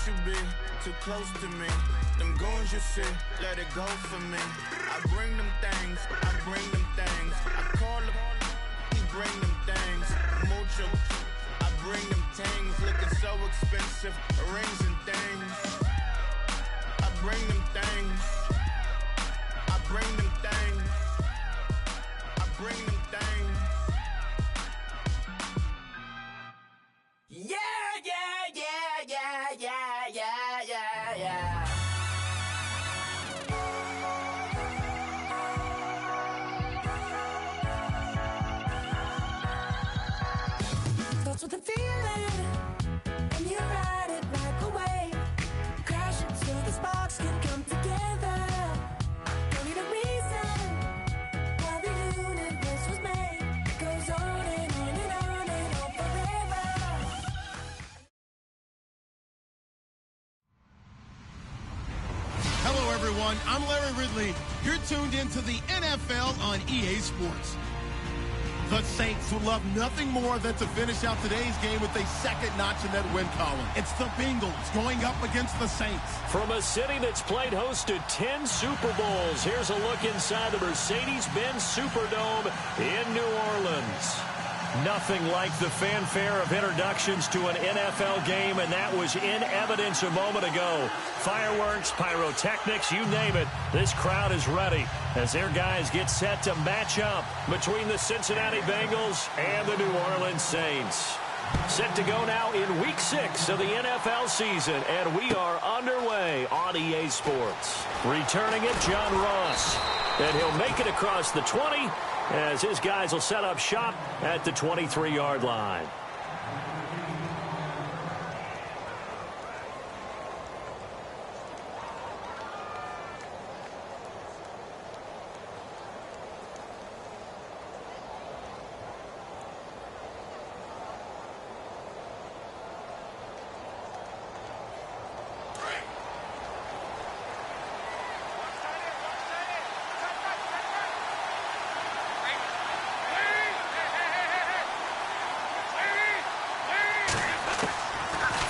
you be too close to me. Them goons you see, let it go for me. I bring them things, I bring them things. I call them, he bring them things. Mucho, I bring them things. Looking so expensive, rings and things. I bring them things. I bring them things. I bring them things. Yeah, yeah, yeah, yeah, yeah, yeah, yeah, yeah. Starts with a feeling, and you ride it like a wave. Crash until the sparks can come together. Don't need a reason why the universe was made. It goes on and on and on and on forever. Hello, everyone. I'm Larry Ridley. You're tuned into the NFL on EA Sports. The Saints would love nothing more than to finish out today's game with a second notch in that win column. It's the Bengals going up against the Saints. From a city that's played host to 10 Super Bowls, here's a look inside the Mercedes-Benz Superdome in New Orleans. Nothing like the fanfare of introductions to an NFL game, and that was in evidence a moment ago. Fireworks, pyrotechnics, you name it. This crowd is ready as their guys get set to match up between the Cincinnati Bengals and the New Orleans Saints. Set to go now in Week 6 of the NFL season, and we are underway on EA Sports. Returning it, John Ross. And he'll make it across the 20 as his guys will set up shop at the 23-yard line.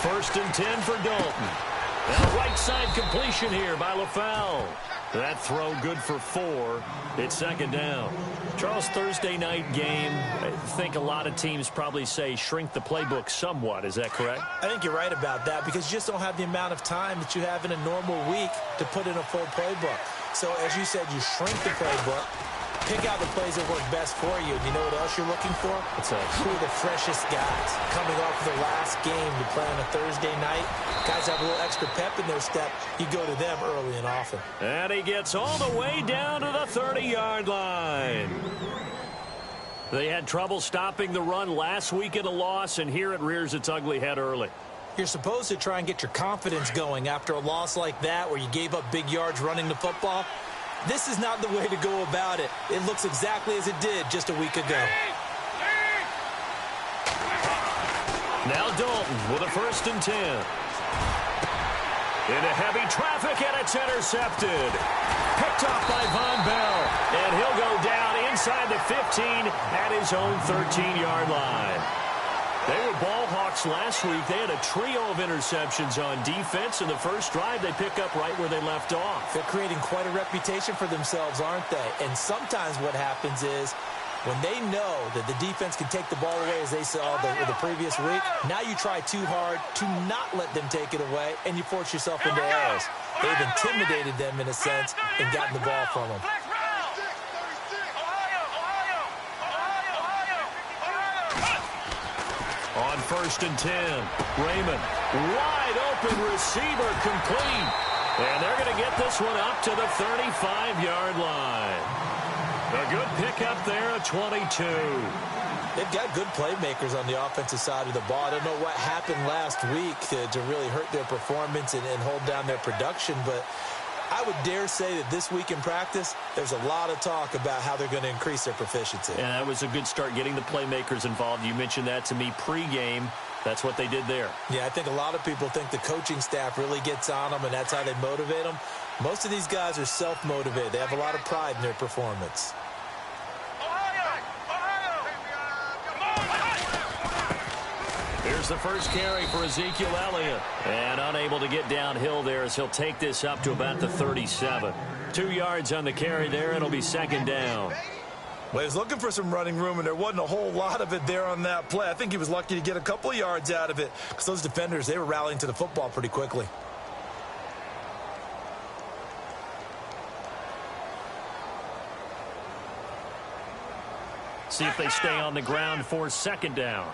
First and 10 for Dalton. And a right side completion here by LaFell. That throw good for 4. It's second down. Charles, Thursday night game, I think a lot of teams probably say shrink the playbook somewhat. Is that correct? I think you're right about that because you just don't have the amount of time that you have in a normal week to put in a full playbook. So as you said, you shrink the playbook. Pick out the plays that work best for you. And you know what else you're looking for? What's that? Who are the freshest guys coming off of the last game to play on a Thursday night? Guys have a little extra pep in their step. You go to them early and often. And he gets all the way down to the 30-yard line. They had trouble stopping the run last week in a loss, and here it rears its ugly head early. You're supposed to try and get your confidence going after a loss like that where you gave up big yards running the football. This is not the way to go about it. It looks exactly as it did just a week ago. Now Dalton with a first and 10. Into heavy traffic, and it's intercepted. Picked off by Von Bell. And he'll go down inside the 15 at his own 13-yard line. They were ball hawks last week. They had a trio of interceptions on defense. In the first drive, they pick up right where they left off. They're creating quite a reputation for themselves, aren't they? And sometimes what happens is when they know that the defense can take the ball away, as they saw the previous week, now you try too hard to not let them take it away, and you force yourself into errors. They've intimidated them in a sense and gotten the ball from them. On first and 10, Raymond, wide open receiver, complete. And they're going to get this one up to the 35-yard line. A good pickup there at 22. They've got good playmakers on the offensive side of the ball. I don't know what happened last week to really hurt their performance and hold down their production, but I would dare say that this week in practice, there's a lot of talk about how they're going to increase their proficiency. And that was a good start, getting the playmakers involved. You mentioned that to me pregame. That's what they did there. Yeah, I think a lot of people think the coaching staff really gets on them, and that's how they motivate them. Most of these guys are self-motivated. They have a lot of pride in their performance. Here's the first carry for Ezekiel Elliott. And unable to get downhill there as he'll take this up to about the 37. 2 yards on the carry there. It'll be second down. Well, he was looking for some running room, and there wasn't a whole lot of it there on that play. I think he was lucky to get a couple of yards out of it because those defenders, they were rallying to the football pretty quickly. See if they stay on the ground for second down.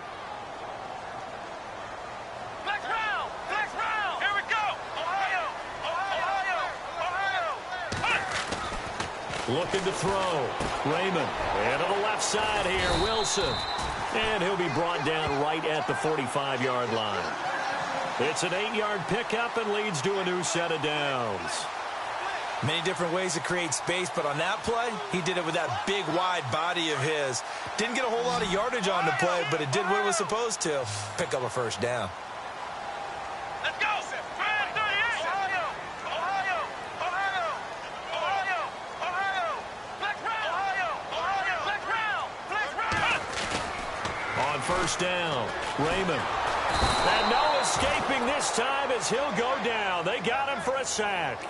Flex round! Flex round! Here we go! Ohio! Ohio! Ohio! Looking to throw. Raymond. And to the left side here, Wilson. And he'll be brought down right at the 45-yard line. It's an 8-yard pickup and leads to a new set of downs. Many different ways to create space, but on that play, he did it with that big, wide body of his. Didn't get a whole lot of yardage on the play, but it did what it was supposed to. Pick up a first down. Let's go! Man 38! Ohio! Ohio! Ohio! Ohio! Ohio! Flex round! Ohio! Ohio! Flex round! Flex round! On first down, Raymond. And no escaping this time as he'll go down. They got him for a sack.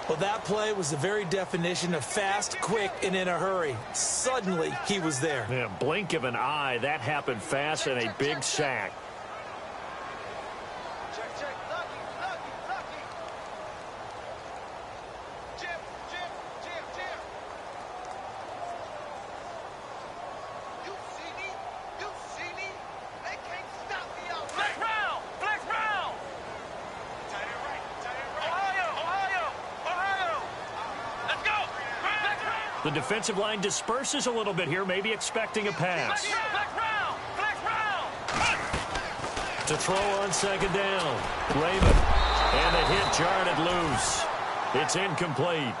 Well, that play was the very definition of fast, quick, and in a hurry. Suddenly, he was there. Yeah, blink of an eye. That happened fast and a big sack. Check, check. Lucky, lucky, lucky. Jim, Jim, Jim, Jim. You see me? You see me? They can't stop me out. Flex round! Flex round! Tight end right. Tight end right. Ohio! Ohio! Ohio! Let's go! Flex round! The defensive line disperses a little bit here, maybe expecting a pass. Flex round! Flex round! To throw on second down, Raymond. And the hit jarred it loose. It's incomplete.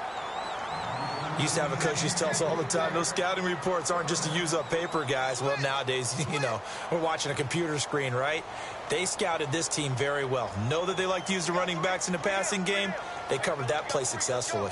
Used to have a coach used to tell us all the time, those scouting reports aren't just to use up paper, guys. Well, nowadays, you know, we're watching a computer screen, right? They scouted this team very well. Know that they like to use the running backs in the passing game. They covered that play successfully.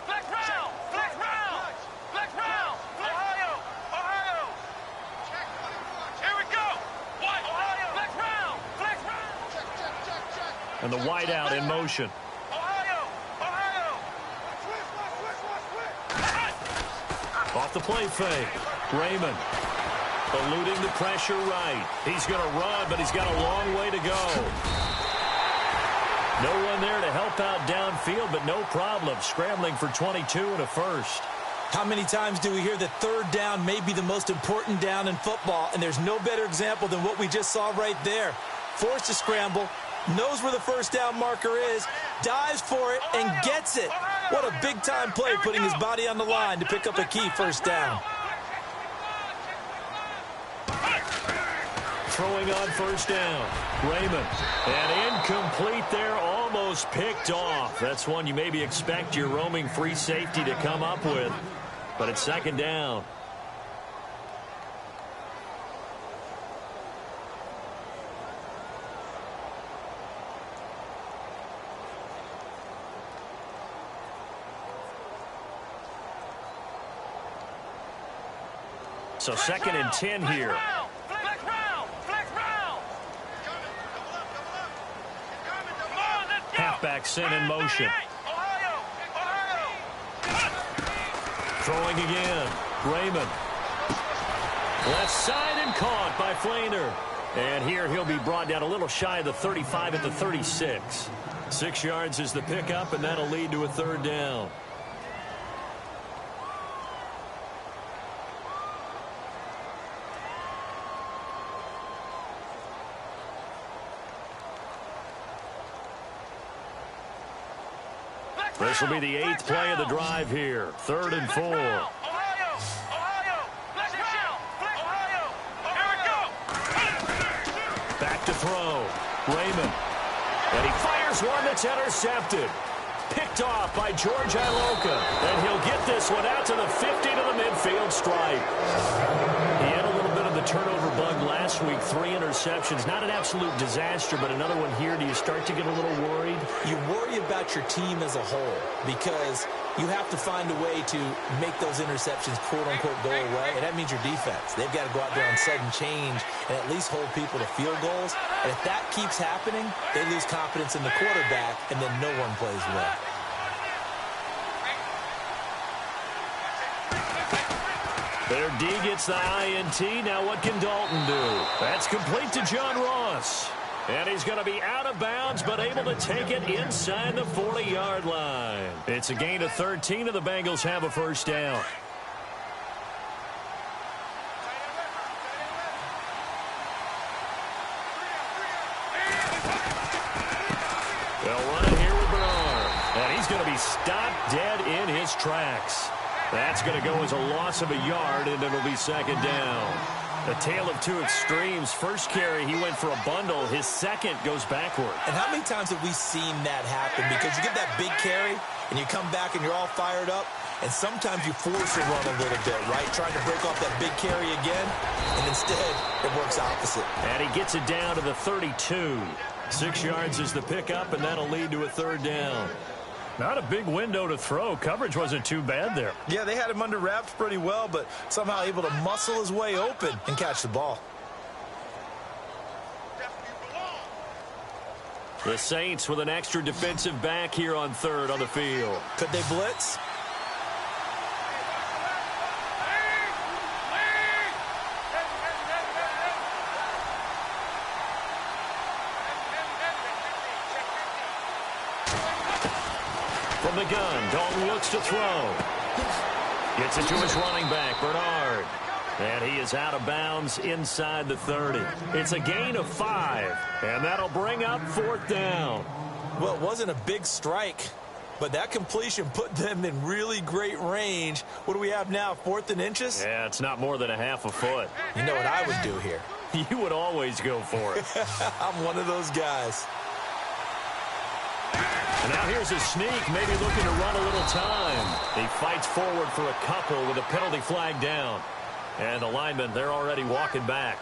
Flex round! Flex round! Flex round! Ohio! Ohio! Here we go! What? Ohio! Flex round! Flex round! Check, check, check, check. And the wideout in motion. Ohio! Ohio! Switch! Off the play fake. Raymond eluding the pressure right. He's going to run, but he's got a long way to go. No one there to help out downfield, but no problem. Scrambling for 22 and a first. How many times do we hear that third down may be the most important down in football, and there's no better example than what we just saw right there. Forced to scramble, knows where the first down marker is, dives for it, and gets it. What a big-time play, putting his body on the line to pick up a key first down. Throwing on first down, Raymond. And incomplete there, almost picked off. That's one you maybe expect your roaming free safety to come up with. But it's second down. So second and 10 here. Flex round! Flex round! Halfback sent in motion. Ohio! Ohio! Throwing again. Raymond. Left side and caught by Flainer. And here he'll be brought down a little shy of the 35 at the 36. 6 yards is the pickup, and that'll lead to a third down. This will be the 8th play of the drive here. 3rd and 4. Ohio! Ohio! Flex round! Flex Ohio! Here we go! Back to throw. Raymond. And he fires one that's intercepted. Picked off by George Iloka. And he'll get this one out to the 50 to the midfield stripe. He had a little bit of the turnover bug last week, 3 interceptions. Not an absolute disaster, but another one here. Do you start to get a little worried? You worry about your team as a whole because you have to find a way to make those interceptions, quote-unquote, go away, and that means your defense. They've got to go out there on sudden change and at least hold people to field goals. And if that keeps happening, they lose confidence in the quarterback, and then no one plays well. Their D gets the INT. Now what can Dalton do? That's complete to John Ross. And he's going to be out of bounds, but able to take it inside the 40-yard line. It's a gain of 13, and the Bengals have a first down. They'll run it here with Bernard. And he's going to be stopped dead in his tracks. That's going to go as a loss of a yard, and it'll be second down. A tale of two extremes. First carry, he went for a bundle. His second goes backward. And how many times have we seen that happen? Because you get that big carry, and you come back and you're all fired up, and sometimes you force a run a little bit, right? Trying to break off that big carry again, and instead it works opposite. And he gets it down to the 32. 6 yards is the pickup, and that'll lead to a third down. Not a big window to throw. Coverage wasn't too bad there. Yeah, they had him under wraps pretty well, but somehow able to muscle his way open and catch the ball. The Saints with an extra defensive back here on third on the field. Could they blitz? From the gun, Dalton looks to throw. Gets it to his running back, Bernard. And he is out of bounds inside the 30. It's a gain of 5, and that'll bring up fourth down. Well, it wasn't a big strike, but that completion put them in really great range. What do we have now, 4th and inches? Yeah, it's not more than a half a foot. You know what I would do here? You would always go for it. I'm one of those guys. And now here's a sneak, maybe looking to run a little time. He fights forward for a couple with a penalty flag down. And the linemen, they're already walking back.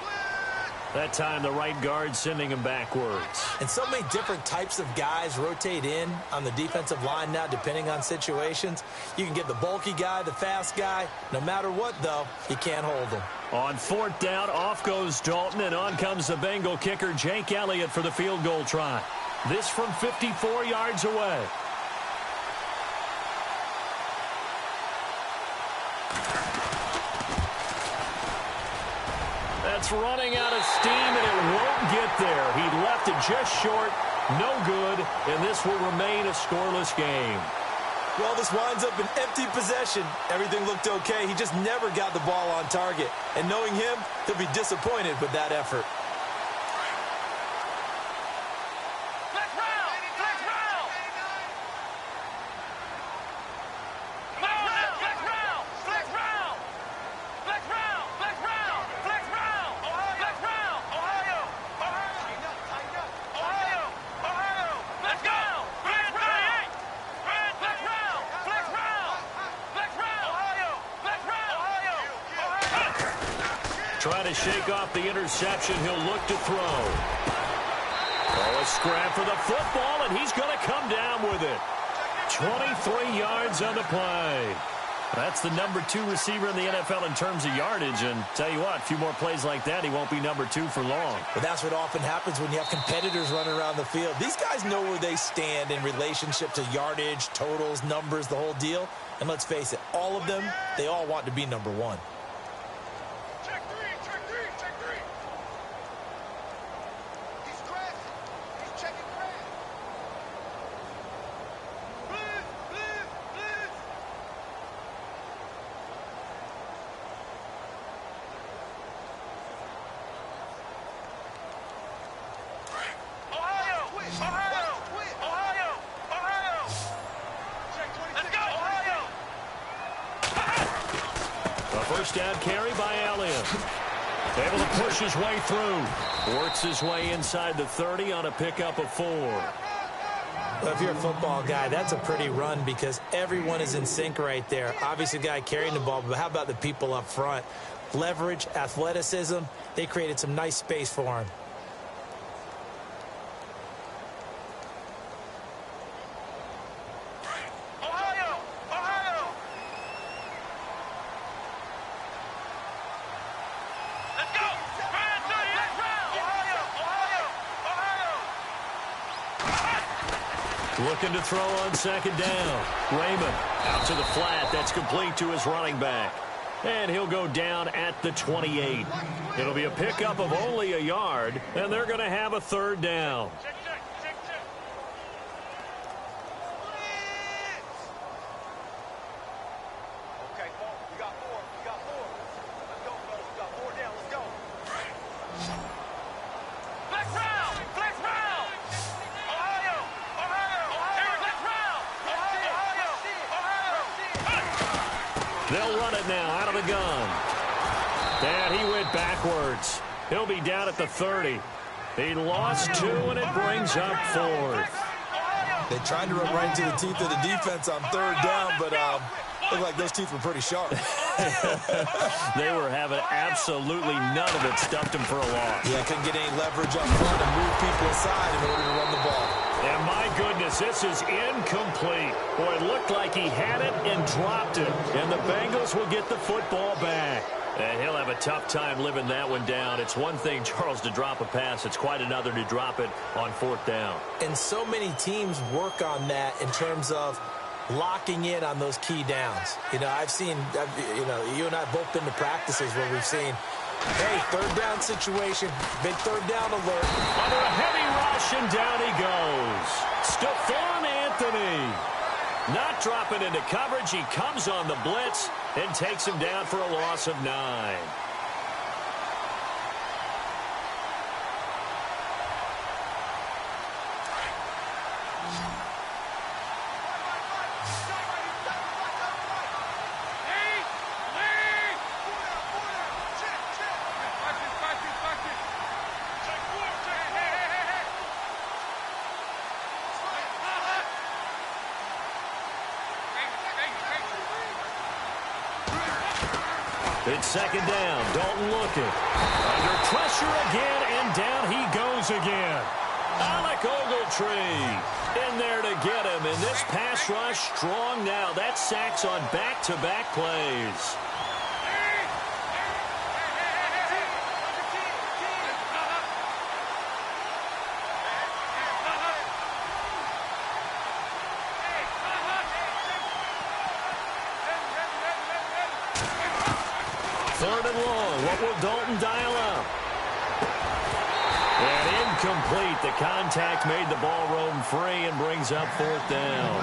That time, the right guard sending him backwards. And so many different types of guys rotate in on the defensive line now, depending on situations. You can get the bulky guy, the fast guy. No matter what, though, you can't hold them. On fourth down, off goes Dalton, and on comes the Bengal kicker, Jake Elliott, for the field goal try. This from 54 yards away. That's running out of steam, and it won't get there. He left it just short, no good, and this will remain a scoreless game. Well, this winds up an empty possession. Everything looked okay. He just never got the ball on target. And knowing him, he'll be disappointed with that effort. Trying to shake off the interception. He'll look to throw. Oh, a scrap for the football, and he's going to come down with it. 23 yards on the play. That's the number 2 receiver in the NFL in terms of yardage. And tell you what, a few more plays like that, he won't be number 2 for long. But that's what often happens when you have competitors running around the field. These guys know where they stand in relationship to yardage, totals, numbers, the whole deal. And let's face it, all of them, they all want to be number 1. First down carry by Elliott. Able to push his way through. Works his way inside the 30 on a pickup of 4. Well, if you're a football guy, that's a pretty run because everyone is in sync right there. Obviously, the guy carrying the ball, but how about the people up front? leverage, athleticism. They created some nice space for him. Looking to throw on second down. Raymond out to the flat. That's complete to his running back. And he'll go down at the 28. It'll be a pickup of only a yard, and they're going to have a third down. They'll run it now out of the gun. And he went backwards. He'll be down at the 30. He lost 2, and it brings up 4th. They tried to run right into the teeth of the defense on third down, but looked like those teeth were pretty sharp. They were having absolutely none of it. Stuffed him for a loss. Yeah, couldn't get any leverage up front and move people aside in order to run the ball. And my goodness, this is incomplete. Boy, it looked like he had it and dropped it. And the Bengals will get the football back. And he'll have a tough time living that one down. It's one thing, Charles, to drop a pass. It's quite another to drop it on 4th down. And so many teams work on that in terms of locking in on those key downs. You know, you and I have both been to practices where we've seen, hey, third down situation, big third down alert. Under a heavy rush, and down he goes. Stephon Anthony. Not dropping into coverage. He comes on the blitz and takes him down for a loss of 9. It's second down. Dalton looking. Under pressure again, and down he goes again. Alec Ogletree in there to get him. And this pass rush strong now. That's sacks on back-to-back plays. Third and long. What will Dalton dial up? And incomplete. The contact made the ball roam free and brings up 4th down.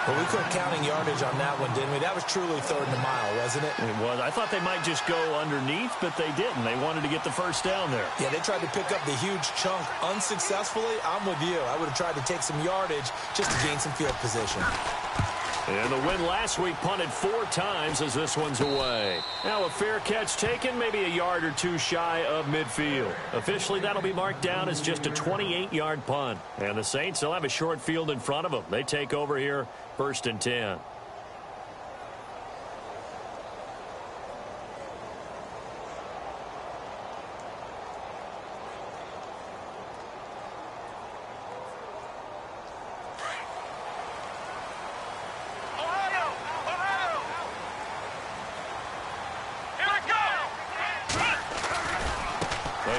Well, we quit counting yardage on that one, didn't we? That was truly third and a mile, wasn't it? It was. I thought they might just go underneath, but they didn't. They wanted to get the first down there. Yeah, they tried to pick up the huge chunk unsuccessfully. I'm with you. I would have tried to take some yardage just to gain some field position. And the win last week punted 4 times as this one's away. Now a fair catch taken, maybe a yard or 2 shy of midfield. Officially, that'll be marked down as just a 28-yard punt. And the Saints will have a short field in front of them. They take over here, 1st and 10.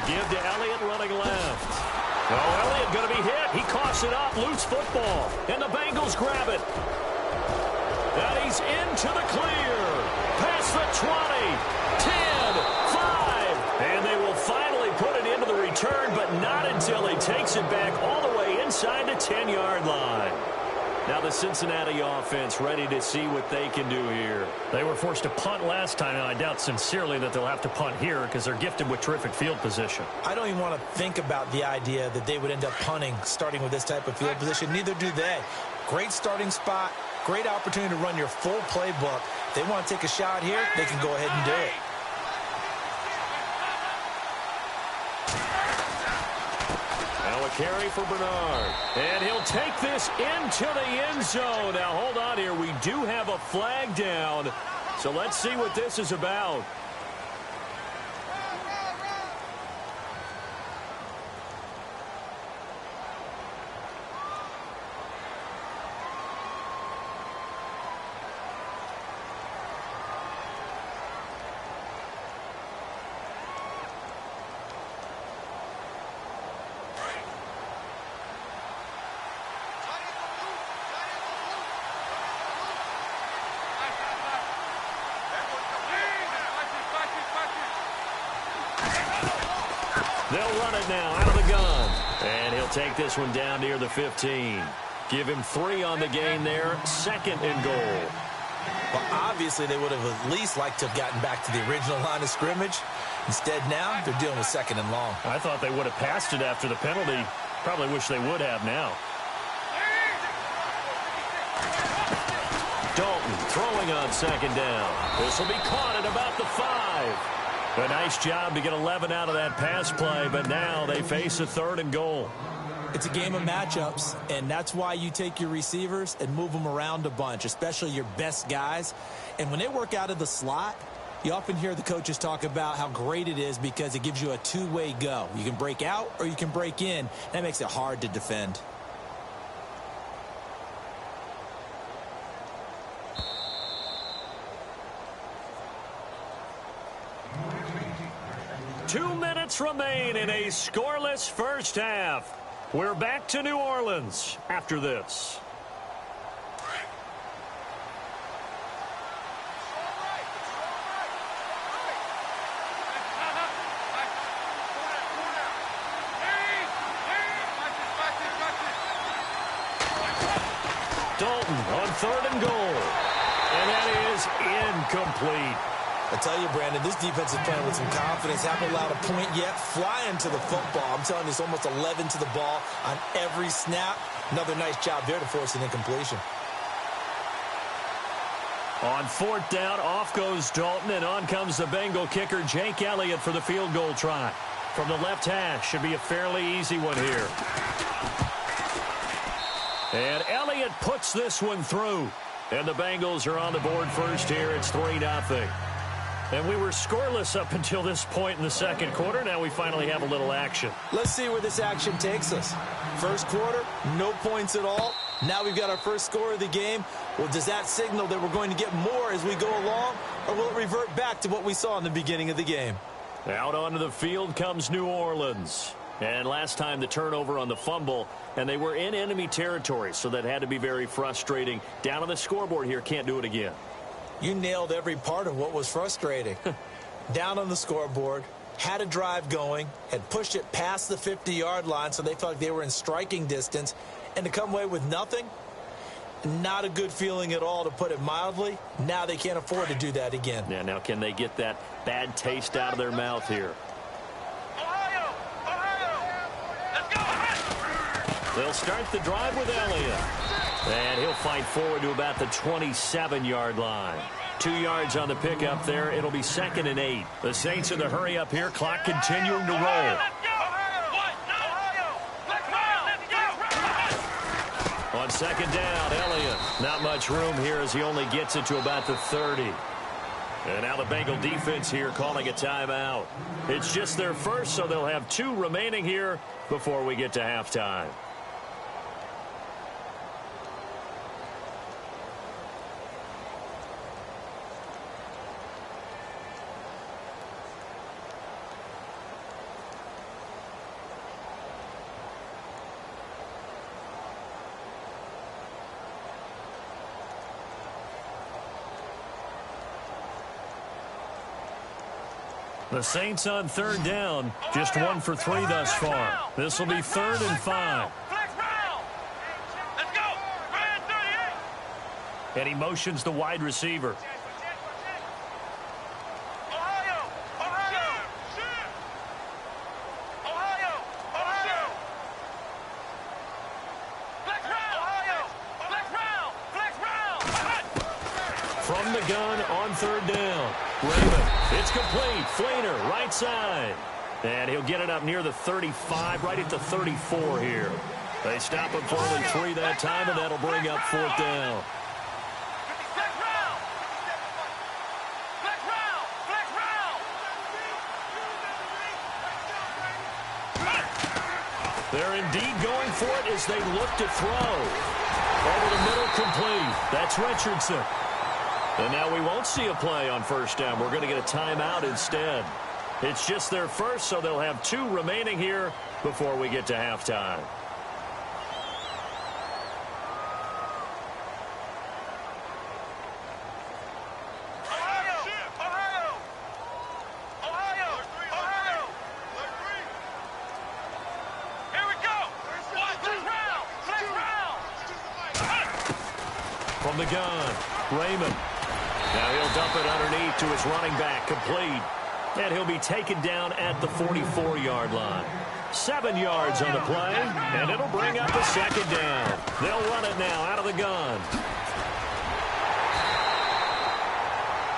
Give to Elliott running left. Oh, Elliott going to be hit. He coughs it up. Loose football. And the Bengals grab it. And he's into the clear. Past the 20. 10. 5. And they will finally put it into the return, but not until he takes it back all the way inside the 10-yard line. Now the Cincinnati offense ready to see what they can do here. They were forced to punt last time, and I doubt sincerely that they'll have to punt here because they're gifted with terrific field position. I don't even want to think about the idea that they would end up punting starting with this type of field position. Neither do they. Great starting spot, great opportunity to run your full playbook. If they want to take a shot here, they can go ahead and do it. Carry for Bernard. And he'll take this into the end zone. Now, hold on here. We do have a flag down. So let's see what this is about. They'll run it now out of the gun. And he'll take this one down near the 15. Give him 3 on the gain there. 2nd and goal. Well, obviously, they would have at least liked to have gotten back to the original line of scrimmage. Instead, now they're dealing with 2nd and long. I thought they would have passed it after the penalty. Probably wish they would have now. Dalton throwing on 2nd down. This will be caught at about the 5. A nice job to get 11 out of that pass play, but now they face a 3rd and goal. It's a game of matchups, and that's why you take your receivers and move them around a bunch, especially your best guys. And when they work out of the slot, you often hear the coaches talk about how great it is because it gives you a two-way go. You can break out or you can break in. That makes it hard to defend. Two minutes remain in a scoreless first half. We're back to New Orleans after this. Dalton on 3rd and goal. And that is incomplete. I tell you, Brandon, this defense is playing with some confidence. Haven't allowed a point yet. Flying to the football. I'm telling you, it's almost 11 to the ball on every snap. Another nice job there to force an incompletion. On 4th down, off goes Dalton, and on comes the Bengal kicker, Jake Elliott, for the field goal try. From the left hash, should be a fairly easy one here. And Elliott puts this one through. And the Bengals are on the board first here. It's 3-0. And we were scoreless up until this point in the second quarter. Now we finally have a little action. Let's see where this action takes us. First quarter, no points at all. Now we've got our first score of the game. Well, does that signal that we're going to get more as we go along? Or will it revert back to what we saw in the beginning of the game? Out onto the field comes New Orleans. And last time the turnover on the fumble, and they were in enemy territory, so that had to be very frustrating. Down on the scoreboard here, can't do it again. You nailed every part of what was frustrating. Down on the scoreboard, had a drive going, had pushed it past the 50-yard line so they felt like they were in striking distance, and to come away with nothing, not a good feeling at all, to put it mildly. Now they can't afford to do that again. Yeah, now can they get that bad taste out of their mouth here? They'll start the drive with Elliott. And he'll fight forward to about the 27-yard line. 2 yards on the pickup there. It'll be 2nd and 8. The Saints in the hurry up here. Clock continuing to roll. On 2nd down, Elliott. Not much room here as he only gets it to about the 30. And now the Bengal defense here calling a timeout. It's just their first, so they'll have 2 remaining here before we get to halftime. The Saints on 3rd down, just 1 for 3 thus far. This will be 3rd and 5. And he motions the wide receiver. From the gun on 3rd down. Raymond, it's complete. Flainer, right side. And he'll get it up near the 35, right at the 34 here. They stop him for only 3 that time, and that'll bring up 4th down. They're indeed going for it as they look to throw. Over the middle, complete. That's Richardson. And now we won't see a play on 1st down. We're going to get a timeout instead. It's just their first, so they'll have 2 remaining here before we get to halftime. From the gun, Raymond. Now he'll dump it underneath to his running back, complete. And he'll be taken down at the 44-yard line. 7 yards on the play, and it'll bring up a second down. They'll run it now out of the gun.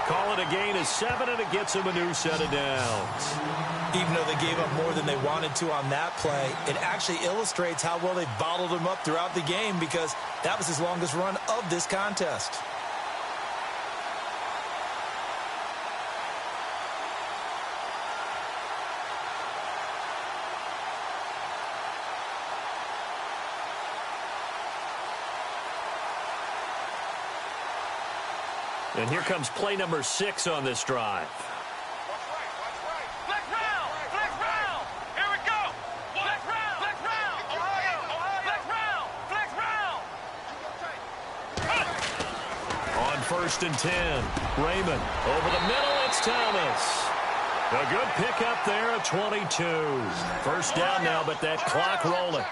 Call it a gain of 7, and it gets them a new set of downs. Even though they gave up more than they wanted to on that play, it actually illustrates how well they bottled them up throughout the game, because that was his longest run of this contest. And here comes play number 6 on this drive. Flex round! Flex round! Here we go! Flex round! Flex round! Ohio! Ohio! Flex round! Flex round! On 1st and 10, Raymond. Over the middle, it's Thomas. A good pickup there at 22. First down now, but that clock rolling.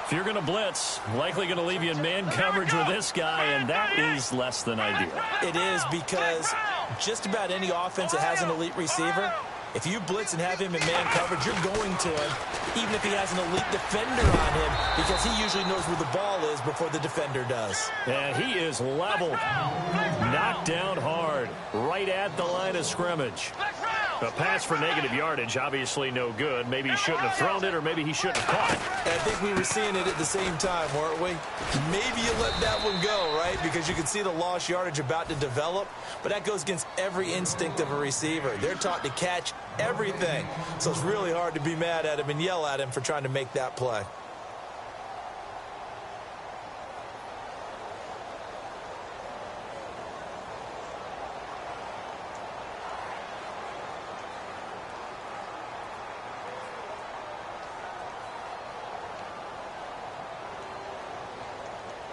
If you're going to blitz, likely going to leave you in man coverage with this guy, and that is less than ideal. It is, because just about any offense that has an elite receiver, if you blitz and have him in man coverage, you're going to him, even if he has an elite defender on him, because he usually knows where the ball is before the defender does. And he is leveled, knocked down hard, right at the line of scrimmage. A pass for negative yardage, obviously no good. Maybe he shouldn't have thrown it, or maybe he shouldn't have caught. I think we were seeing it at the same time, weren't we? Maybe you let that one go, right? Because you can see the lost yardage about to develop, but that goes against every instinct of a receiver. They're taught to catch everything, so it's really hard to be mad at him and yell at him for trying to make that play.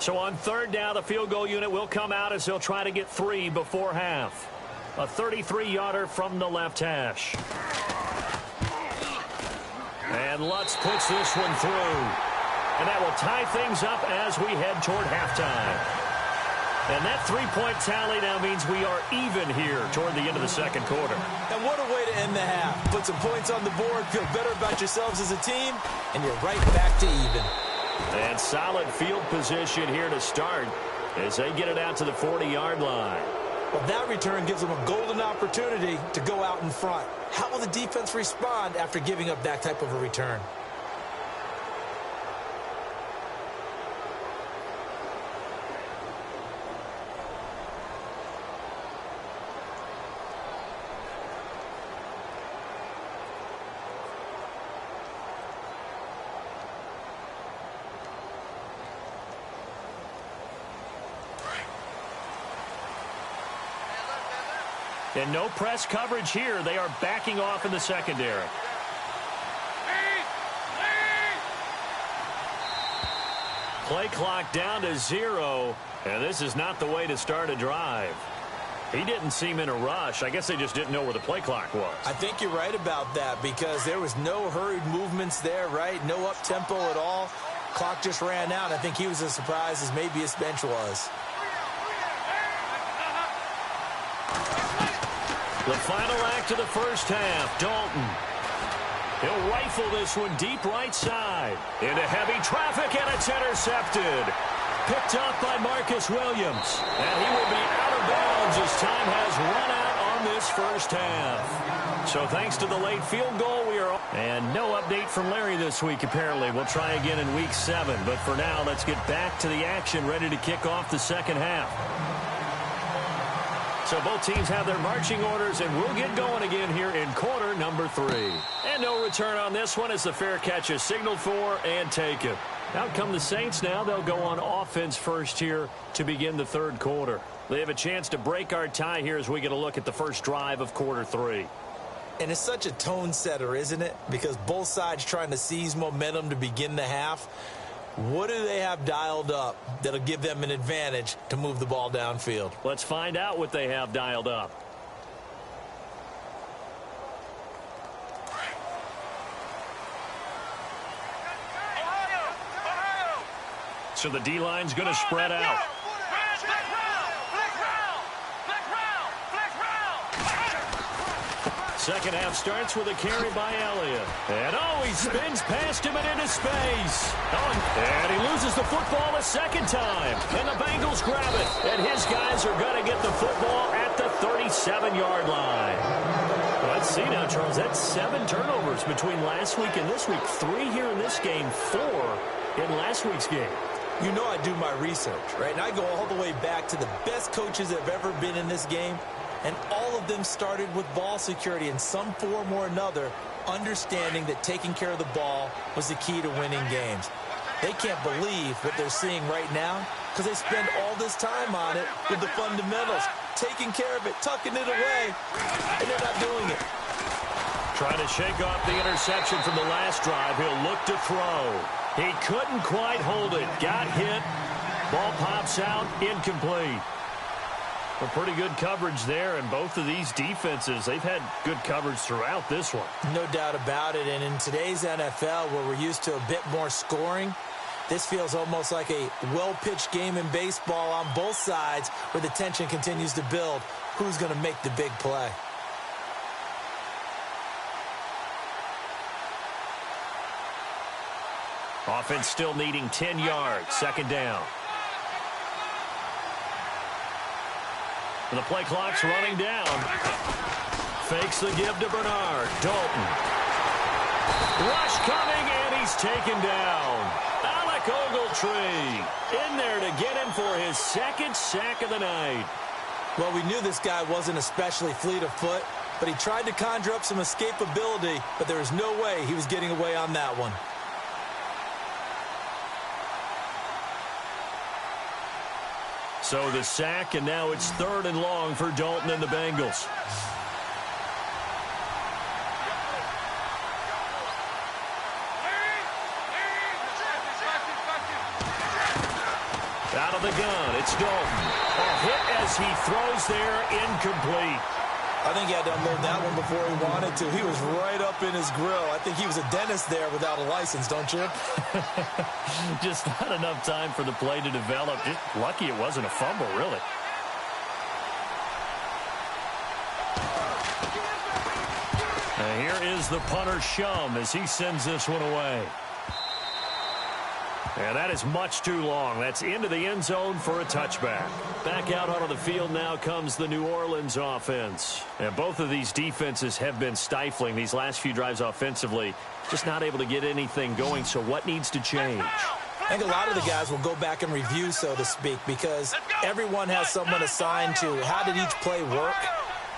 So on 3rd down, the field goal unit will come out as they'll try to get 3 before half. A 33-yarder from the left hash. And Lutz puts this one through. And that will tie things up as we head toward halftime. And that 3-point tally now means we are even here toward the end of the second quarter. And what a way to end the half. Put some points on the board, feel better about yourselves as a team, and you're right back to even. And solid field position here to start as they get it out to the 40-yard line. Well, that return gives them a golden opportunity to go out in front. How will the defense respond after giving up that type of a return? And no press coverage here. They are backing off in the secondary. Play clock down to 0, and this is not the way to start a drive. He didn't seem in a rush. I guess they just didn't know where the play clock was. I think you're right about that, because there was no hurried movements there, right? No up-tempo at all. Clock just ran out. I think he was as surprised as maybe his bench was. The final act of the first half, Dalton. He'll rifle this one deep right side. Into heavy traffic, and it's intercepted. Picked up by Marcus Williams. And he will be out of bounds as time has run out on this first half. So thanks to the late field goal, we are... And no update from Larry this week, apparently. We'll try again in week 7. But for now, let's get back to the action, ready to kick off the second half. So both teams have their marching orders, and we'll get going again here in quarter number 3. And no return on this one as the fair catch is signaled for and taken. Out come the Saints now. They'll go on offense first here to begin the third quarter. They have a chance to break our tie here as we get a look at the first drive of quarter 3. And it's such a tone setter, isn't it? Because both sides trying to seize momentum to begin the half. What do they have dialed up that'll give them an advantage to move the ball downfield? Let's find out what they have dialed up. Ohio! So the D-line's going to spread out. second half starts with a carry by Elliott. And he spins past him and into space. And he loses the football a second time. And the Bengals grab it. And his guys are going to get the football at the 37-yard line. Well, let's see now, Charles. That's 7 turnovers between last week and this week. 3 here in this game, 4 in last week's game. You know I do my research, right? And I go all the way back to the best coaches that have ever been in this game. And all of them started with ball security in some form or another, understanding that taking care of the ball was the key to winning games. They can't believe what they're seeing right now because they spend all this time on it with the fundamentals, taking care of it, tucking it away, and they're not doing it. Trying to shake off the interception from the last drive. He'll look to throw. He couldn't quite hold it. Got hit. Ball pops out. Incomplete. A pretty good coverage there, and both of these defenses, they've had good coverage throughout this one. No doubt about it, and in today's NFL, where we're used to a bit more scoring, this feels almost like a well-pitched game in baseball on both sides where the tension continues to build. Who's going to make the big play? Offense still needing 10 yards, second down. And the play clock's running down. Fakes the give to Bernard. Dalton. Rush coming, and he's taken down. Alec Ogletree in there to get him for his second sack of the night. Well, we knew this guy wasn't especially fleet of foot, but he tried to conjure up some escapability, but there was no way he was getting away on that one. So the sack, and now it's 3rd and long for Dalton and the Bengals. Out of the gun, it's Dalton. A hit as he throws there, incomplete. I think he had to unload that one before he wanted to. He was right up in his grill. I think he was a dentist there without a license, don't you? Just not enough time for the play to develop. Just lucky it wasn't a fumble, really. And here is the punter, Shum, as he sends this one away. And that is much too long. That's into the end zone for a touchback. Back out onto the field now comes the New Orleans offense. And both of these defenses have been stifling these last few drives offensively. Just not able to get anything going. So what needs to change? I think a lot of the guys will go back and review, so to speak, because everyone has someone assigned to how did each play work.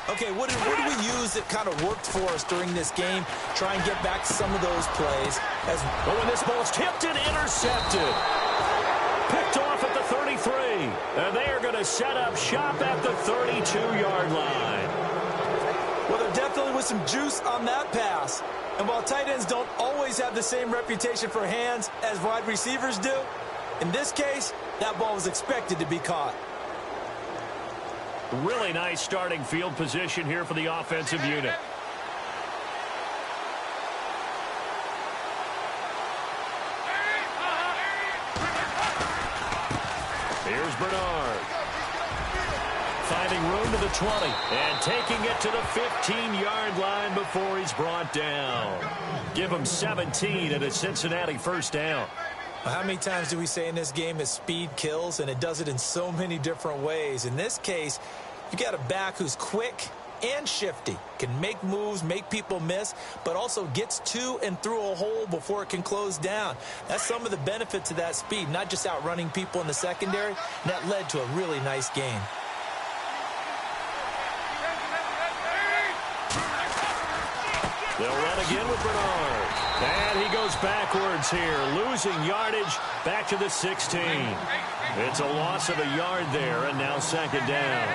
Okay, what did we use that kind of worked for us during this game? Try and get back to some of those plays. But when this ball's tipped and intercepted. Picked off at the 33. And they are going to set up shop at the 32-yard line. Well, there definitely was some juice on that pass. And while tight ends don't always have the same reputation for hands as wide receivers do, in this case, that ball was expected to be caught. Really nice starting field position here for the offensive unit. Here's Bernard. Finding room to the 20 and taking it to the 15-yard line before he's brought down. Give him 17 and a Cincinnati first down. Well, how many times do we say in this game that speed kills, and it does it in so many different ways? In this case, you got a back who's quick and shifty, can make moves, make people miss, but also gets to and through a hole before it can close down. That's some of the benefits of that speed, not just outrunning people in the secondary, and that led to a really nice game. They'll run again with Bernard. And he goes backwards here, losing yardage back to the 16. It's a loss of a yard there, and now second down.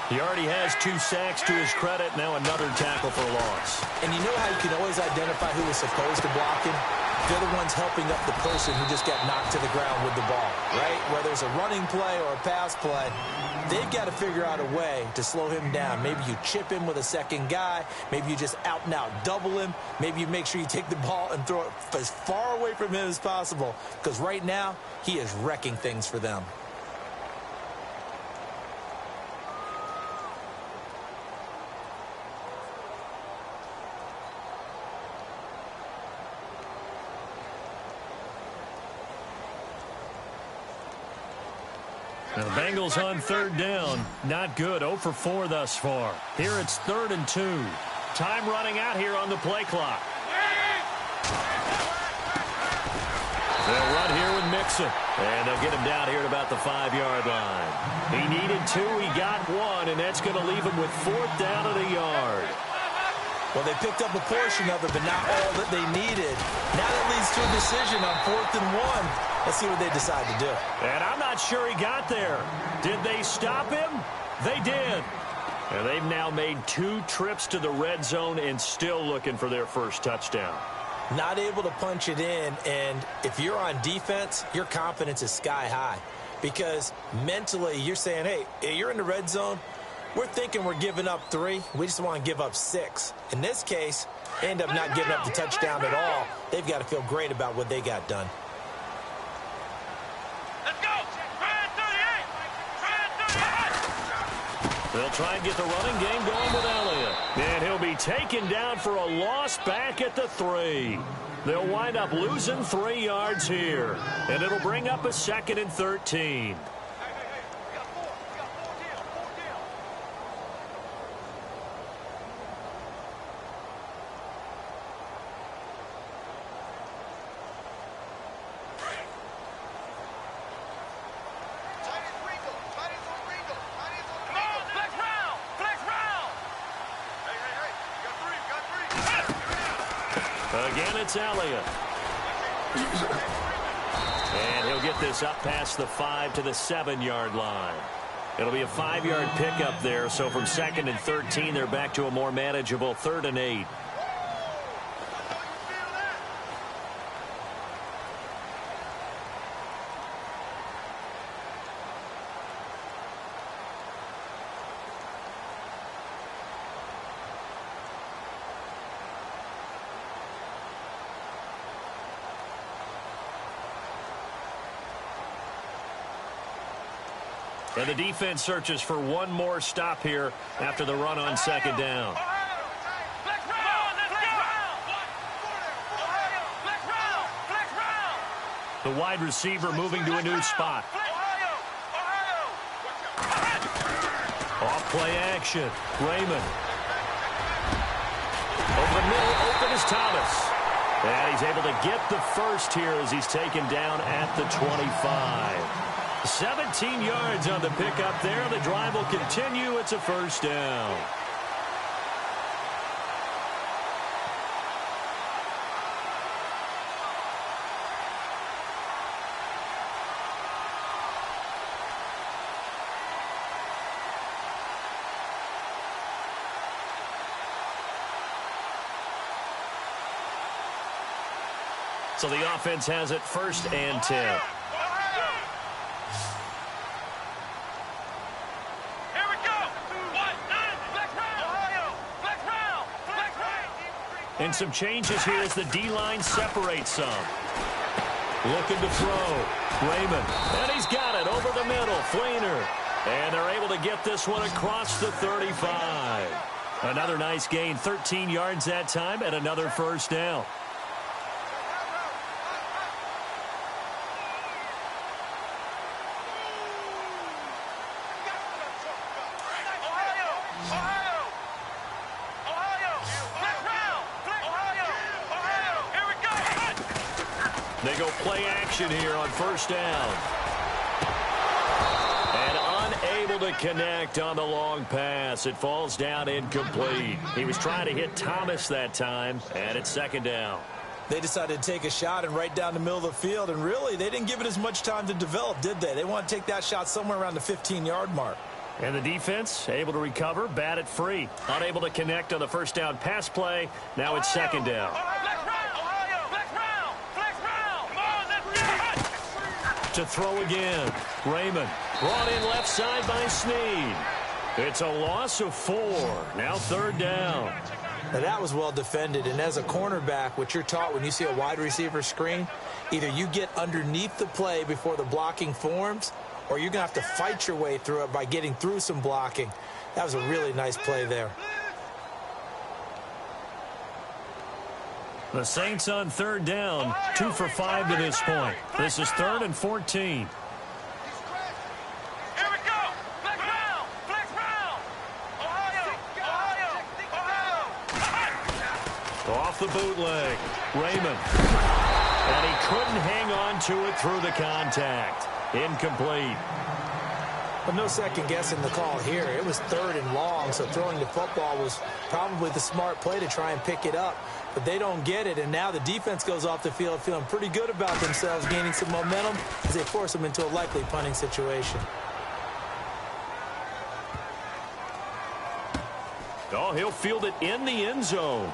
He already has 2 sacks to his credit. Now another tackle for a loss. And you know how you can always identify who was supposed to block him? They're the ones helping up the person who just got knocked to the ground with the ball, right? Whether it's a running play or a pass play, they've got to figure out a way to slow him down. Maybe you chip him with a second guy. Maybe you just out and out double him. Maybe you make sure you take the ball and throw it as far away from him as possible, because right now he is wrecking things for them. The Bengals on third down. Not good. 0 for 4 thus far. Here it's 3rd and 2. Time running out here on the play clock. They'll run here with Mixon. And they'll get him down here at about the 5-yard line. He needed 2. He got 1. And that's going to leave him with 4th down at a yard. Well, they picked up a portion of it, but not all that they needed. Now that leads to a decision on 4th and 1. Let's see what they decide to do. And I'm not sure he got there. Did they stop him? They did. And they've now made 2 trips to the red zone and still looking for their first touchdown. Not able to punch it in, and if you're on defense, your confidence is sky high. Because mentally, you're saying, hey, you're in the red zone. We're thinking we're giving up 3. We just want to give up 6. In this case, they end up not giving up the touchdown at all. They've got to feel great about what they got done. Let's go! Ryan 38! They'll try and get the running game going with Elliott. And he'll be taken down for a loss back at the 3. They'll wind up losing 3 yards here. And it'll bring up a 2nd and 13. Again, it's Elliott. And he'll get this up past the 5 to the 7-yard line. It'll be a 5-yard pickup there, so from 2nd and 13, they're back to a more manageable 3rd and 8. And the defense searches for one more stop here after the run on 2nd down. The wide receiver moving to a new spot. Off play action. Raymond. Over the middle, open is Thomas. And he's able to get the first here as he's taken down at the 25. 17 yards on the pickup there. The drive will continue. It's a 1st down. So the offense has it 1st and 10. And some changes here as the D-line separates some. Looking to throw. Raymond. And he's got it over the middle. Fleener. And they're able to get this one across the 35. Another nice gain. 13 yards that time and another 1st down. They go play action here on 1st down. And unable to connect on the long pass. It falls down incomplete. He was trying to hit Thomas that time, and it's 2nd down. They decided to take a shot and right down the middle of the field, and really, they didn't give it as much time to develop, did they? They want to take that shot somewhere around the 15-yard mark. And the defense able to recover, bat it free. Unable to connect on the 1st down pass play. Now it's 2nd down. To throw again. Raymond brought in left side by Snead. It's a loss of 4. Now 3rd down. Now that was well defended, and as a cornerback, what you're taught when you see a wide receiver screen, either you get underneath the play before the blocking forms, or you're going to have to fight your way through it by getting through some blocking. That was a really nice play there. The Saints on 3rd down, 2 for 5 to this point. This is 3rd and 14. off the bootleg. Raymond. And he couldn't hang on to it through the contact. Incomplete. But no second guessing the call here. It was 3rd and long, so throwing the football was probably the smart play to try and pick it up. But they don't get it, and now the defense goes off the field feeling pretty good about themselves, gaining some momentum as they force them into a likely punting situation. Oh, he'll field it in the end zone.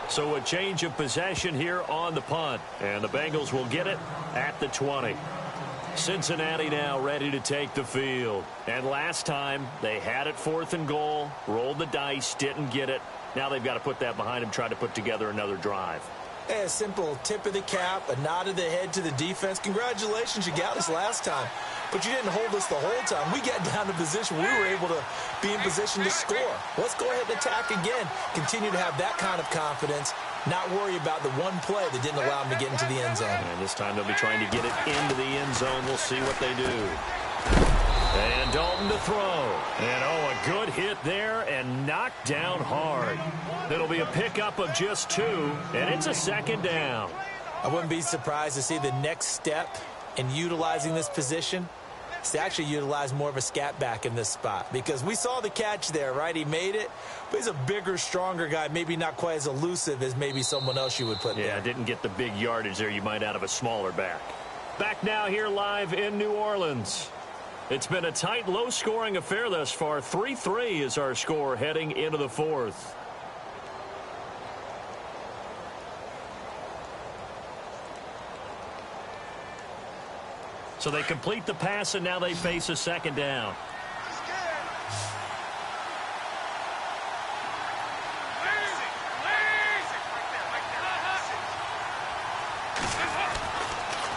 So a change of possession here on the punt, and the Bengals will get it at the 20. Cincinnati now ready to take the field. And last time, they had it 4th and goal, rolled the dice, didn't get it. Now they've got to put that behind them, try to put together another drive. A simple tip of the cap, a nod of the head to the defense. Congratulations, you got us last time. But you didn't hold us the whole time. We got down to position. We were able to be in position to score. Let's go ahead and attack again. Continue to have that kind of confidence. Not worry about the one play that didn't allow them to get into the end zone. And this time they'll be trying to get it into the end zone. We'll see what they do. And Dalton to throw. And, oh, a good hit there and knocked down hard. It'll be a pickup of just 2, and it's a 2nd down. I wouldn't be surprised to see the next step in utilizing this position is to actually utilize more of a scat back in this spot, because we saw the catch there, right? He made it, but he's a bigger, stronger guy, maybe not quite as elusive as maybe someone else you would put there. Yeah, didn't get the big yardage there you might out of a smaller back. Back now here live in New Orleans. It's been a tight, low-scoring affair thus far. 3-3 is our score heading into the 4th. So they complete the pass, and now they face a 2nd down.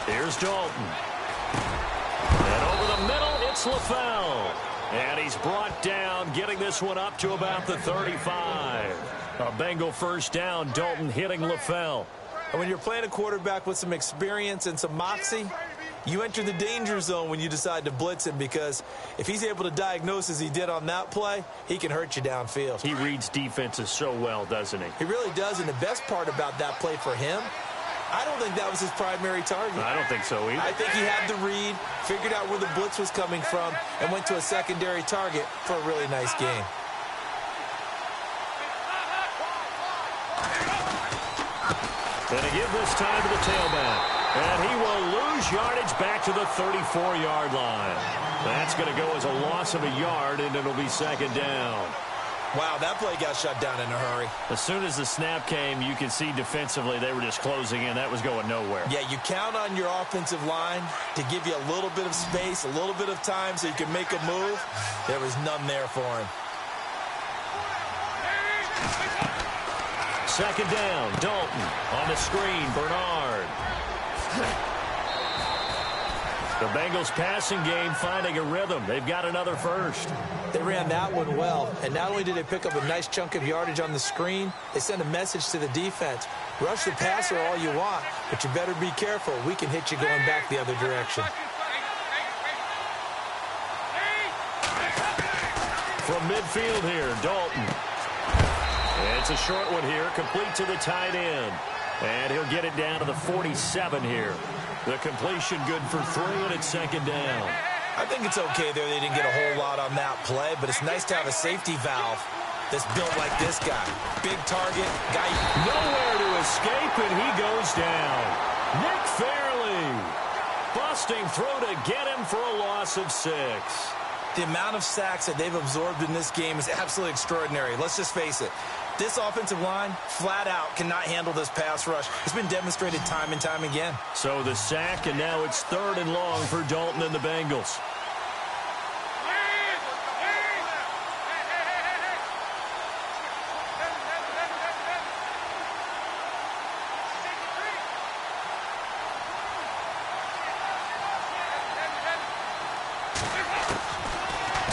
Here's Dalton. And over the middle, it's LaFell. And he's brought down, getting this one up to about the 35. A Bengal 1st down, Dalton hitting LaFell. And when you're playing a quarterback with some experience and some moxie, you enter the danger zone when you decide to blitz him, because if he's able to diagnose as he did on that play, he can hurt you downfield. He reads defenses so well, doesn't he? He really does, and the best part about that play for him, I don't think that was his primary target. I don't think so either. I think he had the read, figured out where the blitz was coming from, and went to a secondary target for a really nice game. And to give this time to the tailback. And he will lose yardage back to the 34-yard line. That's going to go as a loss of a yard, and it'll be 2nd down. Wow, that play got shut down in a hurry. As soon as the snap came, you could see defensively they were just closing in. That was going nowhere. Yeah, you count on your offensive line to give you a little bit of space, a little bit of time so you can make a move. There was none there for him. 2nd down, Dalton on the screen, Bernard. The Bengals passing game finding a rhythm. They've got another 1st. They ran that one well, and not only did they pick up a nice chunk of yardage on the screen, they sent a message to the defense. Rush the passer all you want, but you better be careful. We can hit you going back the other direction. From midfield here, Dalton. It's a short one here, complete to the tight end. And he'll get it down to the 47 here. The completion good for 3, and it's 2nd down. I think it's okay there. They didn't get a whole lot on that play, but it's nice to have a safety valve that's built like this guy. Big target, guy. Nowhere to escape, and he goes down. Nick Fairley busting through to get him for a loss of 6. The amount of sacks that they've absorbed in this game is absolutely extraordinary. Let's just face it. This offensive line, flat out, cannot handle this pass rush. It's been demonstrated time and time again. So the sack, and now it's 3rd and long for Dalton and the Bengals.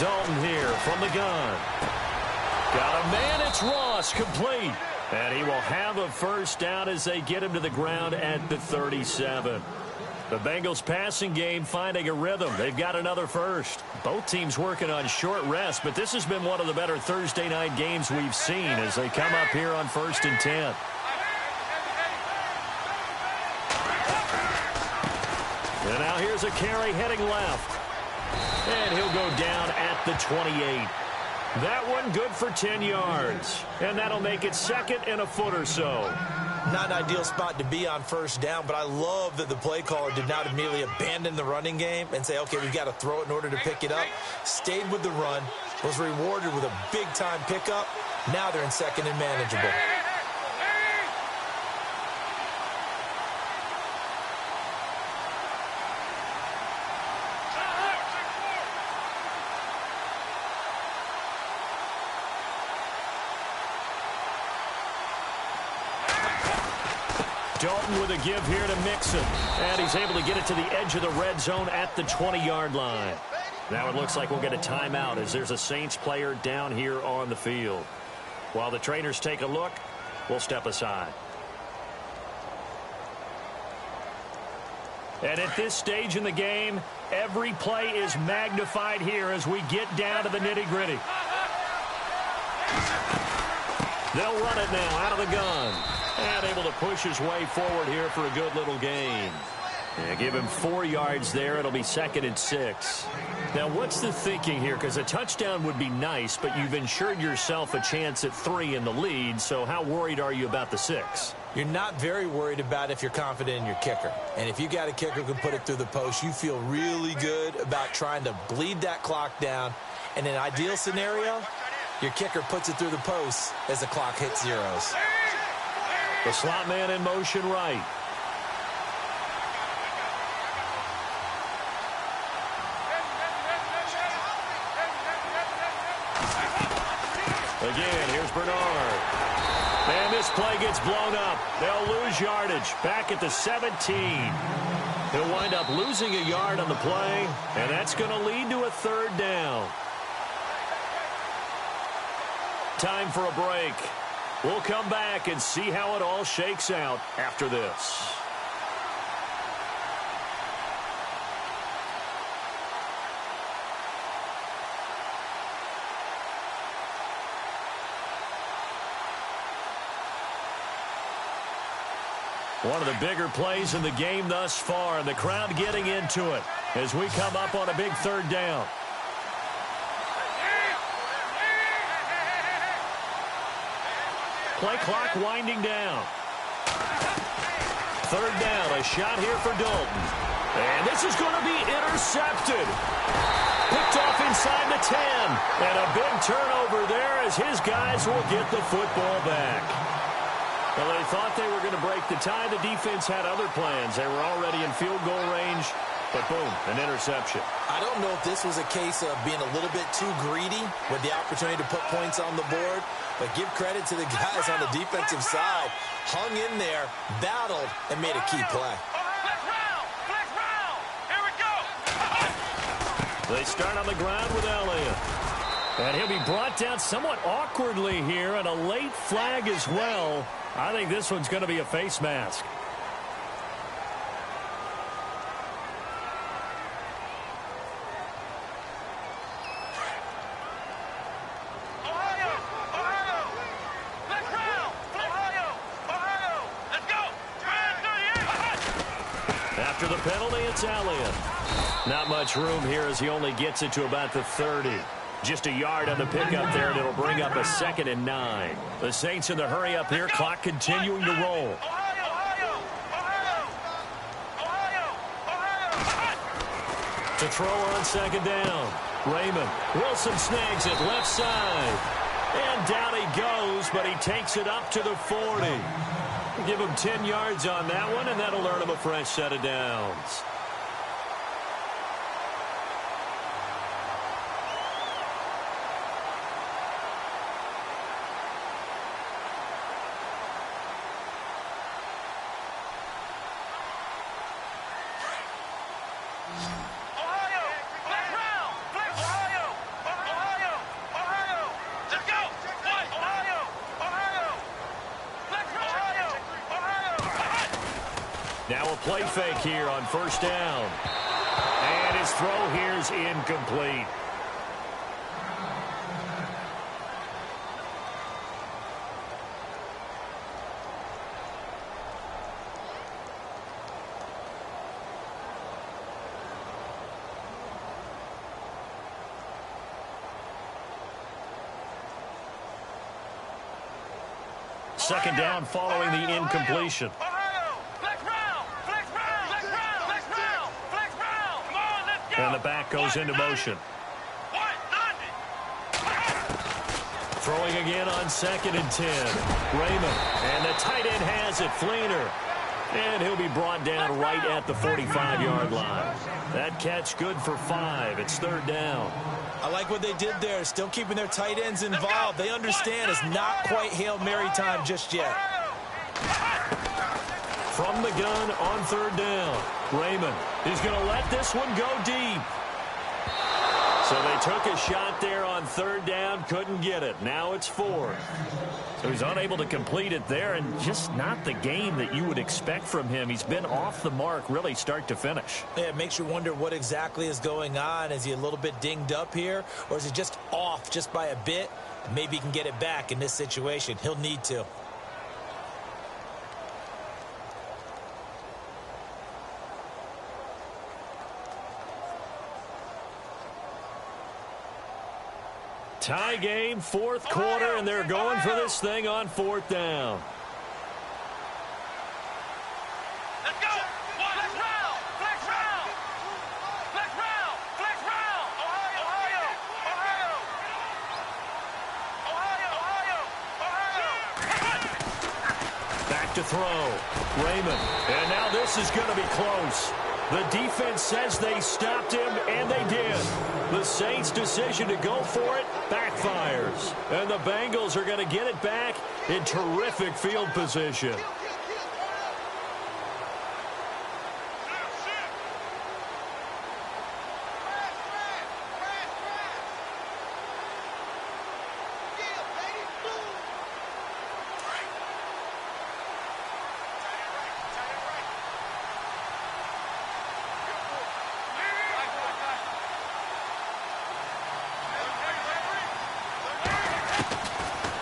Dalton here from the gun. Got a man, it's Ross, complete. And he will have a 1st down as they get him to the ground at the 37. The Bengals passing game finding a rhythm. They've got another first. Both teams working on short rest, but this has been one of the better Thursday night games we've seen as they come up here on 1st and 10. And now here's a carry heading left. And he'll go down at the 28. That one good for 10 yards. And that'll make it 2nd and a foot or so. Not an ideal spot to be on 1st down, but I love that the play caller did not immediately abandon the running game and say, okay, we've got to throw it in order to pick it up. Stayed with the run, was rewarded with a big-time pickup. Now they're in 2nd and manageable. Dalton with a give here to Mixon. And he's able to get it to the edge of the red zone at the 20-yard line. Now it looks like we'll get a timeout as there's a Saints player down here on the field. While the trainers take a look, we'll step aside. And at this stage in the game, every play is magnified here as we get down to the nitty-gritty. They'll run it now out of the gun. And able to push his way forward here for a good little gain. Yeah, give him 4 yards there. It'll be 2nd and 6. Now, what's the thinking here? Because a touchdown would be nice, but you've ensured yourself a chance at 3 in the lead. So how worried are you about the 6? You're not very worried about if you're confident in your kicker. And if you got a kicker who can put it through the post, you feel really good about trying to bleed that clock down. In an ideal scenario, your kicker puts it through the post as the clock hits zeros. The slot man in motion right. Again, here's Bernard. And this play gets blown up. They'll lose yardage back at the 17. He'll wind up losing a yard on the play, and that's going to lead to a 3rd down. Time for a break. We'll come back and see how it all shakes out after this. One of the bigger plays in the game thus far, and the crowd getting into it as we come up on a big 3rd down. Play clock winding down. 3rd down, a shot here for Dalton. And this is going to be intercepted. Picked off inside the 10. And a big turnover there as his guys will get the football back. Well, they thought they were going to break the tie. The defense had other plans. They were already in field goal range. But boom, an interception. I don't know if this was a case of being a little bit too greedy with the opportunity to put points on the board. But give credit to the guys on the defensive side. Hung in there, battled, and made a key play. Here we go. They start on the ground with Elliott. And he'll be brought down somewhat awkwardly here, and a late flag as well. I think this one's going to be a face mask. After the penalty, it's Elliott. Not much room here as he only gets it to about the 30. Just a yard on the pickup there, and it'll bring up a 2nd and 9. The Saints in the hurry up here, clock continuing to roll. To throw on 2nd down. Raymond. Wilson snags it left side. And down he goes, but he takes it up to the 40. Give him 10 yards on that one, and that'll earn him a fresh set of downs. Now a play fake here on first down. And his throw here is incomplete. Second down following the incompletion. And the back goes into motion. Throwing again on 2nd and 10. Raymond. And the tight end has it. Fleener. And he'll be brought down right at the 45-yard line. That catch good for 5. It's 3rd down. I like what they did there, still keeping their tight ends involved. They understand it's not quite Hail Mary time just yet. From the gun on 3rd down. Raymond is going to let this one go deep. So they took a shot there on 3rd down, couldn't get it. Now it's 4th. So he's unable to complete it there, and just not the game that you would expect from him. He's been off the mark really start to finish. Yeah, it makes you wonder what exactly is going on. Is he a little bit dinged up here, or is he just off just by a bit? Maybe he can get it back in this situation. He'll need to. Tie game, 4th quarter, and they're going for this thing on 4th down. Let's go! Flex round! Flex round! Flex round! Flex round! Ohio! Ohio! Ohio! Ohio! Back to throw. Raymond. And now this is going to be close. The defense says they stopped him, and they did. The Saints' decision to go for it backfires. And the Bengals are going to get it back in terrific field position.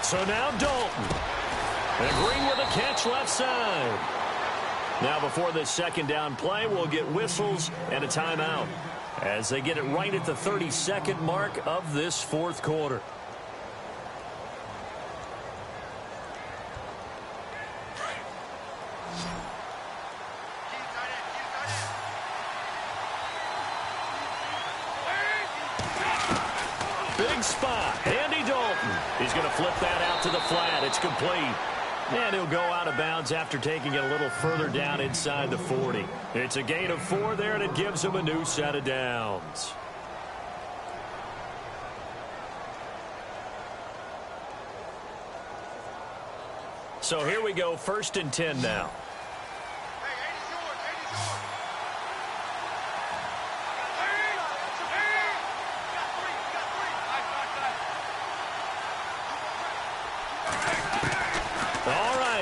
So now Dalton. And Green with a catch left side. Now before this 2nd down play, we'll get whistles and a timeout as they get it right at the 32nd mark of this 4th quarter. Big spot. Andy Dalton. He's going to flip that out to the flat. It's complete. And he'll go out of bounds after taking it a little further down inside the 40. It's a gain of 4 there, and it gives him a new set of downs. So here we go, 1st and 10 now.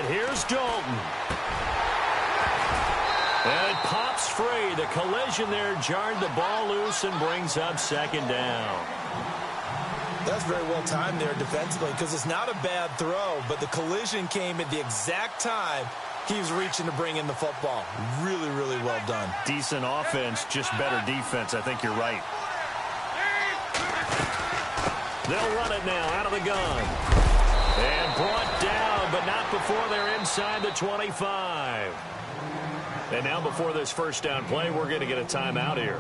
Here's Dalton. And it pops free. The collision there jarred the ball loose and brings up 2nd down. That's very well timed there defensively because it's not a bad throw, but the collision came at the exact time he was reaching to bring in the football. Really, really well done. Decent offense, just better defense. I think you're right. They'll run it now out of the gun. And brought down, but not before they're inside the 25. And now before this 1st down play, we're going to get a timeout here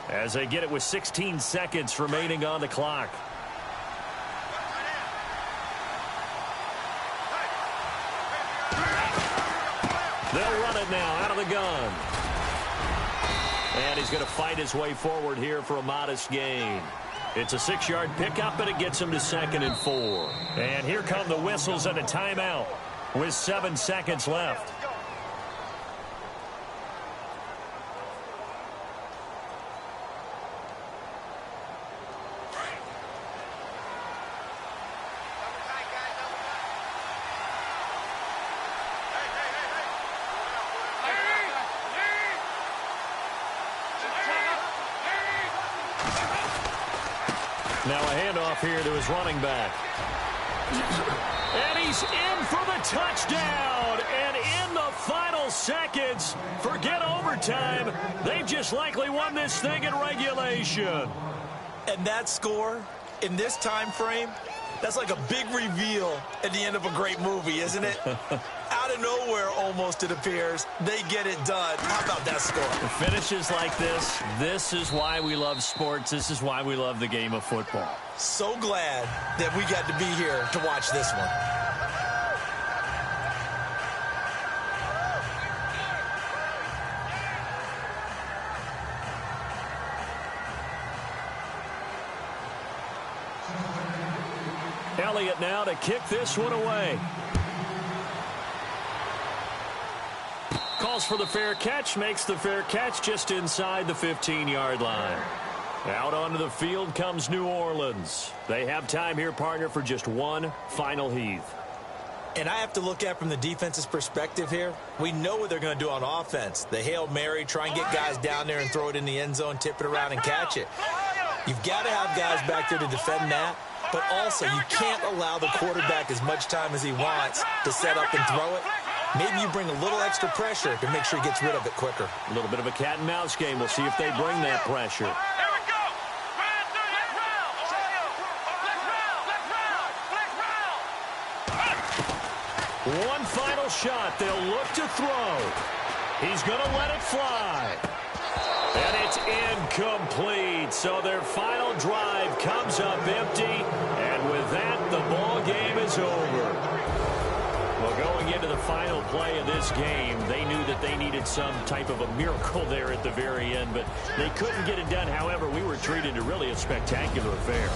as they get it with 16 seconds remaining on the clock. They'll run it now out of the gun. And he's going to fight his way forward here for a modest gain. It's a 6-yard pickup, and it gets him to 2nd and 4. And here come the whistles and a timeout with 7 seconds left. Now a handoff here to his running back. And he's in for the touchdown. And in the final seconds, forget overtime, they've just likely won this thing in regulation. And that score in this time frame, that's like a big reveal at the end of a great movie, isn't it? Out of nowhere, almost, it appears, they get it done. How about that score? Finishes like this is why we love sports. This is why we love the game of football. So glad that we got to be here to watch this one. Elliott now to kick this one away. Calls for the fair catch, makes the fair catch just inside the 15-yard line. Out onto the field comes New Orleans. They have time here, partner, for just one final heave. And I have to look at from the defense's perspective here. We know what they're going to do on offense. The Hail Mary, try and get guys down there and throw it in the end zone, tip it around and catch it. You've got to have guys back there to defend that. But also, you can't allow the quarterback as much time as he wants to set up and throw it. Maybe you bring a little extra pressure to make sure he gets rid of it quicker. A little bit of a cat and mouse game. We'll see if they bring that pressure. Here we go. One final shot. They'll look to throw. He's going to let it fly. And it's incomplete. So their final drive comes up empty. And with that, the ball game is over. Well, going into the final play of this game, they knew that they needed some type of a miracle there at the very end, but they couldn't get it done. However, we were treated to really a spectacular affair.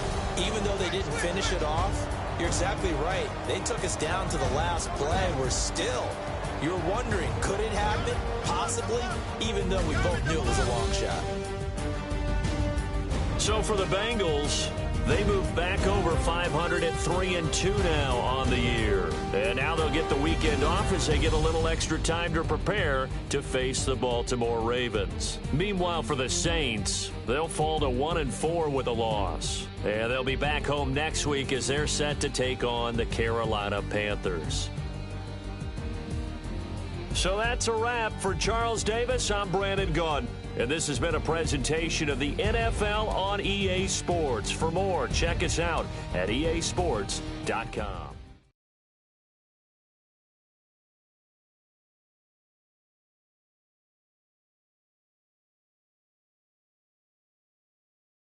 Even though they didn't finish it off, you're exactly right. They took us down to the last play. We're still, you're wondering, could it happen? Possibly, even though we both knew it was a long shot. So for the Bengals, they move back over 500 at 3-2 now on the year. And now they'll get the weekend off as they get a little extra time to prepare to face the Baltimore Ravens. Meanwhile, for the Saints, they'll fall to 1-4 with a loss. And they'll be back home next week as they're set to take on the Carolina Panthers. So that's a wrap for Charles Davis. I'm Brandon Gaudin. And this has been a presentation of the NFL on EA Sports. For more, check us out at easports.com.